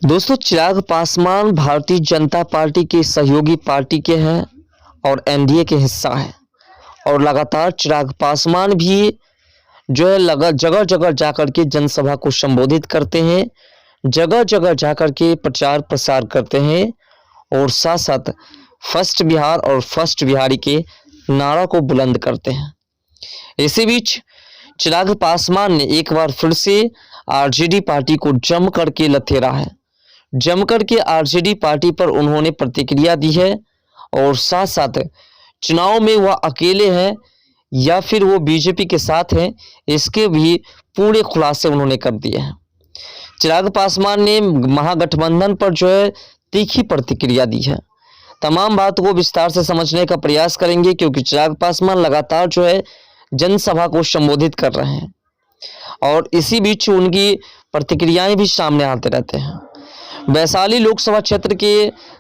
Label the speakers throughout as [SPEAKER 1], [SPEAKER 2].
[SPEAKER 1] दोस्तों, चिराग पासवान भारतीय जनता पार्टी की सहयोगी पार्टी के हैं और एनडीए के हिस्सा है। और लगातार चिराग पासवान भी जो है जगह जगह जाकर के जनसभा को संबोधित करते हैं, जगह जगह जाकर के प्रचार प्रसार करते हैं और साथ साथ फर्स्ट बिहार और फर्स्ट बिहारी के नारा को बुलंद करते हैं। इसी बीच चिराग पासवान ने एक बार फिर से आरजेडी पार्टी को जम करके लथेरा है। जमकर के आरजेडी पार्टी पर उन्होंने प्रतिक्रिया दी है और साथ साथ चुनाव में वह अकेले हैं या फिर वो बीजेपी के साथ हैं, इसके भी पूरे खुलासे उन्होंने कर दिए हैं। चिराग पासवान ने महागठबंधन पर जो है तीखी प्रतिक्रिया दी है। तमाम बातों को विस्तार से समझने का प्रयास करेंगे क्योंकि चिराग पासवान लगातार जो है जनसभा को संबोधित कर रहे हैं और इसी बीच उनकी प्रतिक्रियाएं भी सामने आते रहते हैं। वैशाली लोकसभा क्षेत्र के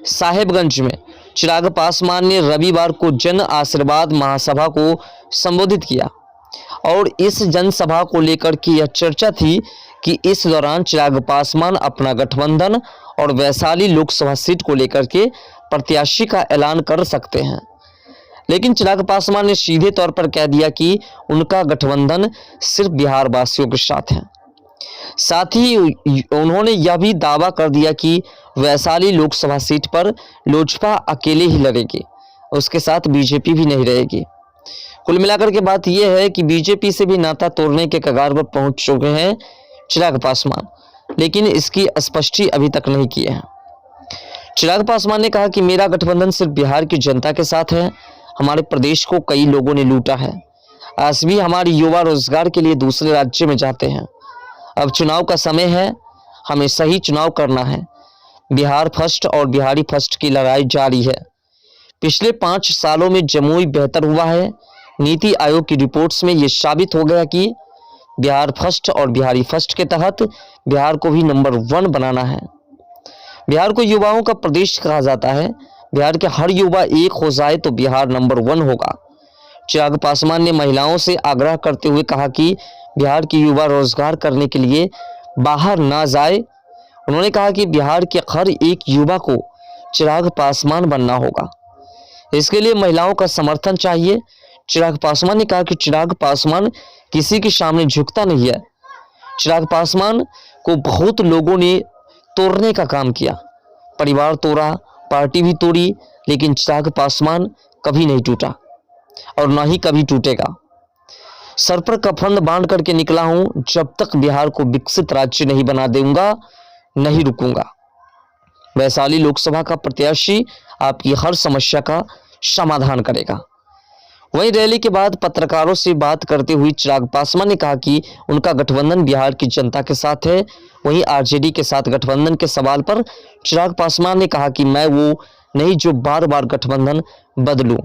[SPEAKER 1] साहेबगंज में चिराग पासवान ने रविवार को जन आशीर्वाद महासभा को संबोधित किया और इस जनसभा को लेकर की यह चर्चा थी कि इस दौरान चिराग पासवान अपना गठबंधन और वैशाली लोकसभा सीट को लेकर के प्रत्याशी का ऐलान कर सकते हैं। लेकिन चिराग पासवान ने सीधे तौर पर कह दिया कि उनका गठबंधन सिर्फ बिहार वासियों के साथ है। साथ ही उन्होंने यह भी दावा कर दिया कि वैशाली लोकसभा सीट पर लोजपा अकेले ही लड़ेगी, उसके साथ बीजेपी भी नहीं रहेगी। कुल मिलाकर के बात यह है कि बीजेपी से भी नाता तोड़ने के कगार पर पहुंच चुके हैं चिराग पासवान, लेकिन इसकी स्पष्टि अभी तक नहीं की है। चिराग पासवान ने कहा कि मेरा गठबंधन सिर्फ बिहार की जनता के साथ है। हमारे प्रदेश को कई लोगों ने लूटा है। आज भी हमारे युवा रोजगार के लिए दूसरे राज्य में जाते हैं। अब चुनाव का समय है, हमें सही चुनाव करना है। बिहार फर्स्ट और बिहारी फर्स्ट की लड़ाई जारी है। पिछले 5 सालों में जमुई बेहतर हुआ है। नीति आयोग की रिपोर्ट्स में यह साबित हो गया कि बिहार फर्स्ट और बिहारी फर्स्ट के तहत बिहार को भी नंबर 1 बनाना है। बिहार को युवाओं का प्रदेश कहा जाता है। बिहार के हर युवा एक हो जाए तो बिहार नंबर 1 होगा। चिराग पासवान ने महिलाओं से आग्रह करते हुए कहा कि बिहार के युवा रोजगार करने के लिए बाहर ना जाए। उन्होंने कहा कि बिहार के हर एक युवा को चिराग पासवान बनना होगा। इसके लिए महिलाओं का समर्थन चाहिए। चिराग पासवान ने कहा कि चिराग पासवान किसी के सामने झुकता नहीं है। चिराग पासवान को बहुत लोगों ने तोड़ने का काम किया, परिवार तोड़ा, पार्टी भी तोड़ी, लेकिन चिराग पासवान कभी नहीं टूटा और ना ही कभी टूटेगा। सर पर कफन बांध करके निकला हूं, जब तक बिहार को विकसित राज्य नहीं बना दूंगा नहीं रुकूंगा। वैशाली लोकसभा का प्रत्याशी आपकी हर समस्या का समाधान करेगा। वहीं रैली के बाद पत्रकारों से बात करते हुए चिराग पासवान ने कहा कि उनका गठबंधन बिहार की जनता के साथ है। वहीं आरजेडी के साथ गठबंधन के सवाल पर चिराग पासवान ने कहा कि मैं वो नहीं जो बार बार गठबंधन बदलूं।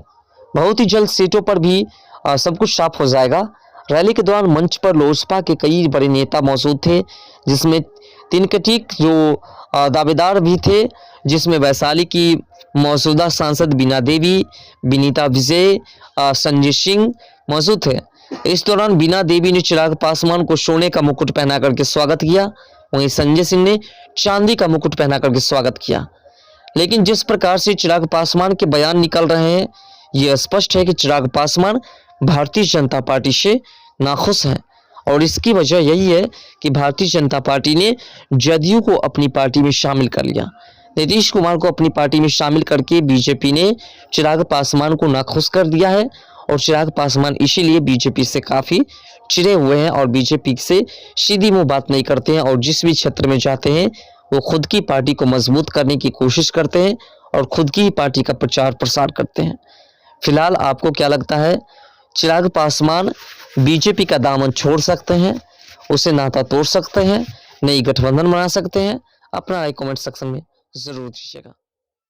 [SPEAKER 1] बहुत ही जल्द सीटों पर भी सब कुछ साफ हो जाएगा। रैली के दौरान मंच पर लोजपा के कई बड़े नेता मौजूद थे, जिसमें तिनकटीक जो दावेदार भी थे, जिसमें वैशाली की मौजूदा सांसद बीना देवी, विनीता विजय, संजय सिंह मौजूद थे। इस दौरान बीना देवी ने चिराग पासवान को सोने का मुकुट पहना करके स्वागत किया। वहीं संजय सिंह ने चांदी का मुकुट पहना करके स्वागत किया। लेकिन जिस प्रकार से चिराग पासवान के बयान निकल रहे हैं, यह स्पष्ट है कि चिराग पासवान भारतीय जनता पार्टी से नाखुश हैं और इसकी वजह यही है कि भारतीय जनता पार्टी ने जदयू को अपनी पार्टी में शामिल कर लिया। नीतीश कुमार को अपनी पार्टी में शामिल करके बीजेपी ने चिराग पासवान को नाखुश कर दिया है और चिराग पासवान इसीलिए बीजेपी से काफी चिढ़े हुए हैं और बीजेपी से सीधी मुंह बात नहीं करते हैं और जिस भी क्षेत्र में जाते हैं वो खुद की पार्टी को मजबूत करने की कोशिश करते हैं और खुद की ही पार्टी का प्रचार प्रसार करते हैं। फिलहाल आपको क्या लगता है, चिराग पासवान बीजेपी का दामन छोड़ सकते हैं, उसे नाता तोड़ सकते हैं, नई गठबंधन बना सकते हैं? अपना राय कमेंट सेक्शन में जरूर दीजिएगा।